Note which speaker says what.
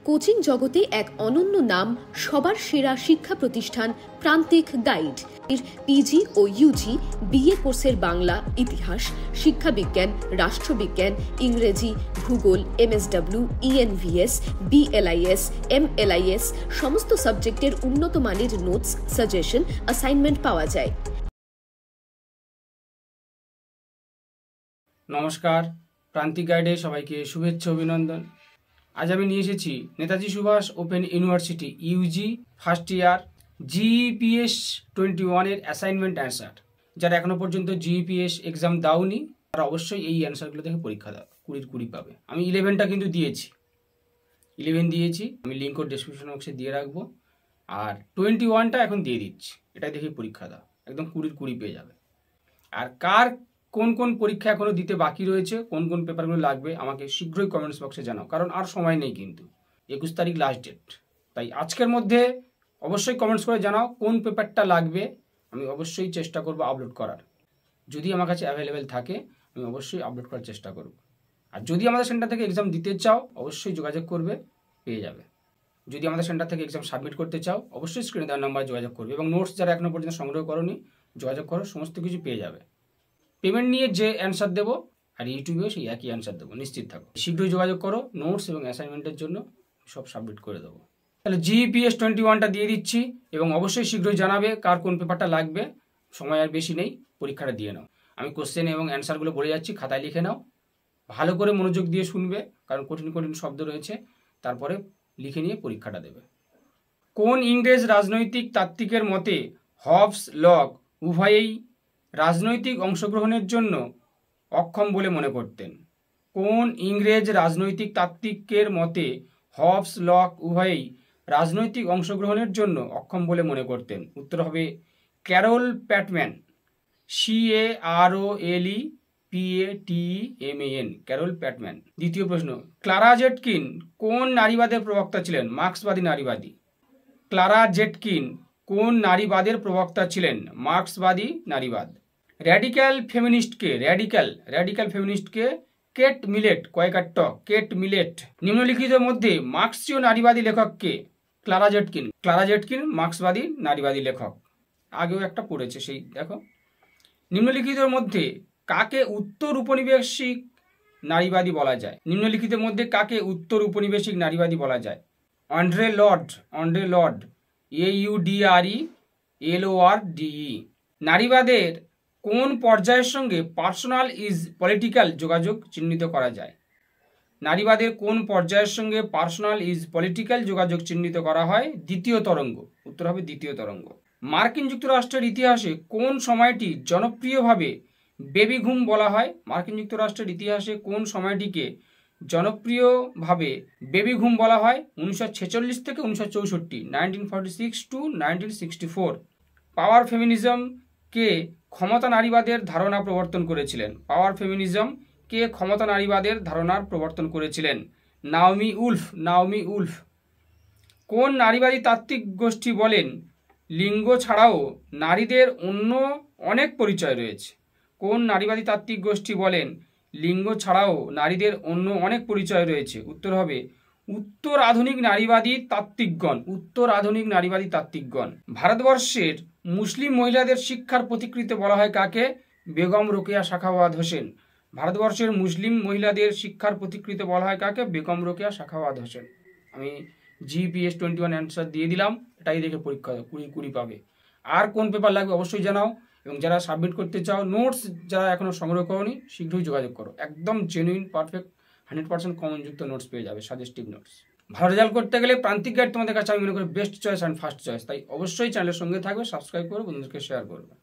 Speaker 1: Coaching জগতে এক অনন্য নাম, সবার সেরা শিক্ষা প্রতিষ্ঠান প্রান্তিক গাইড এর পিজি ও ইউজি বিএ কোর্সের বাংলা, ইতিহাস, শিক্ষাবিজ্ঞান, রাষ্ট্রবিজ্ঞান, ইংরেজি, ভূগোল, এমএসডব্লিউ, ইএনভিএস, বিএলআইএস, এমএলআইএস সমস্ত সাবজেক্টের উন্নত মানের নোটস, সাজেশন, অ্যাসাইনমেন্ট পাওয়া যায়।
Speaker 2: নমস্কার, প্রান্তিক গাইডে সবাইকে শুভেচ্ছা অভিনন্দন। আজ আমি নিয়ে এসেছি Netaji Subhas open university UG first year GEPS 21-এর অ্যাসাইনমেন্ট অ্যান্সার। যারা এখনো পর্যন্ত জিইপিএস এক্সাম দাওনি তারা অবশ্যই এই অ্যান্সারগুলো দেখে পরীক্ষা দাও, 20 পাবে। আমি 11টা কিন্তু দিয়েছি, 11 দিয়েছি, আমি লিঙ্ক ও ডেসক্রিপশন বক্সে দিয়ে রাখবো। আর 21টা এখন দিয়ে দিচ্ছি, এটা দেখে পরীক্ষা দাও, একদম 20 পেয়ে যাবে। আর কার কোন কোন পরীক্ষা এখনো দিতে বাকি রয়েছে, কোন কোন পেপারগুলো লাগবে আমাকে শীঘ্রই কমেন্টস বক্সে জানাও, কারণ আর সময় নেই, কিন্তু 21 তারিখ লাস্ট ডেট। তাই আজকের মধ্যে অবশ্যই কমেন্টস করে জানাও কোন পেপারটা লাগবে, আমি অবশ্যই চেষ্টা করব আপলোড করার। যদি আমার কাছে অ্যাভেলেবেল থাকে আমি অবশ্যই আপলোড করার চেষ্টা করব। আর যদি আমাদের সেন্টার থেকে এক্সাম দিতে চাও অবশ্যই যোগাযোগ করবে, পেয়ে যাবে। যদি আমাদের সেন্টার থেকে এক্সাম সাবমিট করতে চাও অবশ্যই স্ক্রিনে দেওয়ার নাম্বারে যোগাযোগ করবে, এবং নোটস যারা এখনো পর্যন্ত সংগ্রহ করোনি যোগাযোগ করো, সমস্ত কিছু পেয়ে যাবে। পেমেন্ট নিয়ে যে অ্যান্সার দেবো আর ইউটিউবেও সেই একই অ্যান্সার দেবো, নিশ্চিত থাকো। শীঘ্রই যোগাযোগ করো, নোটস এবং অ্যাসাইনমেন্টের জন্য সব সাবমিট করে দেবো। তাহলে জিইপিএস 21টা দিয়ে দিচ্ছি, এবং অবশ্যই শীঘ্রই জানাবে কার কোন পেপারটা লাগবে। সময় আর বেশি নেই, পরীক্ষাটা দিয়ে নাও। আমি কোশ্চেন এবং অ্যান্সারগুলো বলে যাচ্ছি, খাতায় লিখে নাও, ভালো করে মনোযোগ দিয়ে শুনবে, কারণ কঠিন কঠিন শব্দ রয়েছে। তারপরে লিখে নিয়ে পরীক্ষাটা দেবে। কোন ইংরেজ রাজনৈতিক তাত্ত্বিকের মতে হবস লক উভয়েই রাজনৈতিক অংশগ্রহণের জন্য অক্ষম বলে মনে করতেন? কোন ইংরেজ রাজনৈতিক তাত্ত্বিকের মতে হবস লক উভয়েই রাজনৈতিক অংশগ্রহণের জন্য অক্ষম বলে মনে করতেন? উত্তর হবে ক্যারল প্যাটম্যান, CAROLPATMAN, ক্যারল প্যাটম্যান। দ্বিতীয় প্রশ্ন, ক্লারা জেটকিন কোন নারীবাদের প্রবক্তা ছিলেন? মার্ক্সবাদী নারীবাদী। ক্লারা জেটকিন কোন নারীবাদের প্রবক্তা ছিলেন? মার্ক্সবাদী নারীবাদ। র্যাডিক্যাল ফেমিনিস্টকে কেট মিলেট, কয়েকার ট, কেট মিলেট। নিম্নলিখিত মধ্যে মার্ক্সীয় নারীবাদী লেখক কে? ক্লারা জেটকিন মার্ক্সবাদী নারীবাদী লেখক। আগেও একটা পড়েছে, সেই দেখো। নিম্নলিখিতের মধ্যে কাকে উত্তর উপনিবেশিক নারীবাদী বলা যায়? নিম্নলিখিতের মধ্যে কাকে উত্তর উপনিবেশিক নারীবাদী বলা যায়? অন্ড্রে লর্ড, AUDRELORDE। নারীবাদের কোন পর্যায়ের সঙ্গে পার্সোনাল ইজ পলিটিক্যাল যোগাযোগ চিহ্নিত করা যায়? নারীবাদের কোন পর্যায়ের সঙ্গে পার্সোনাল ইজ পলিটিক্যাল যোগাযোগ চিহ্নিত করা হয়? দ্বিতীয় তরঙ্গ। উত্তর হবে দ্বিতীয় তরঙ্গ। মার্কিন যুক্তরাষ্ট্রের ইতিহাসে কোন সময়টি জনপ্রিয়ভাবে বেবি ঘুম বলা হয়? মার্কিন যুক্তরাষ্ট্রের ইতিহাসে কোন সময়টিকে জনপ্রিয়ভাবে বেবি ঘুম বলা হয়? 1946 থেকে 1964, 1946 to 1964। পাওয়ার ফেমিনিজম কে ক্ষমতা নারীবাদের ধারণা প্রবর্তন করেছিলেন? Naomi Wolf. কোন নারীবাদী তাত্ত্বিক গোষ্ঠী বলেন লিঙ্গ ছাড়াও নারীদের অন্য অনেক পরিচয় রয়েছে? কোন নারীবাদী তাত্ত্বিক গোষ্ঠী বলেন লিঙ্গ ছাড়াও নারীদের অন্য অনেক পরিচয় রয়েছে? উত্তর হবে উত্তর আধুনিক নারীবাদী তাত্ত্বিকগণ। ভারতবর্ষের মুসলিম মহিলাদের শিক্ষার পথিকৃৎ বলা হয় কাকে? বেগম রোকেয়া সাখাওয়াত হোসেন। ভারতবর্ষের মুসলিম মহিলাদের শিক্ষার পথিকৃৎ বলা হয় কাকে? বেগম রোকেয়া সাখাওয়াত হোসেন। আমি জিইপিএস 21 অ্যান্সার দিয়ে দিলাম, এটাই দেখে পরীক্ষা 20 পাবে। আর কোন পেপার লাগবে অবশ্যই জানাও, এবং যারা সাবমিট করতে চাও, নোটস যারা এখনো সংগ্রহ করোনি শীঘ্রই যোগাযোগ করো। একদম জেনুইন, পারফেক্ট, 100% কমনযুক্ত নোটস পেয়ে যাবে, সাজেস্টিভ নোটস। ভালো রেজাল্ট করতে গেলে প্রান্তিক গাইড তোমাদের কাছে আমি মনে করি best choice and first choice. তাই অবশ্যই চ্যানেলের সঙ্গে থাকবে, সাবস্ক্রাইব করো, বন্ধুদেরকে শেয়ার করবে।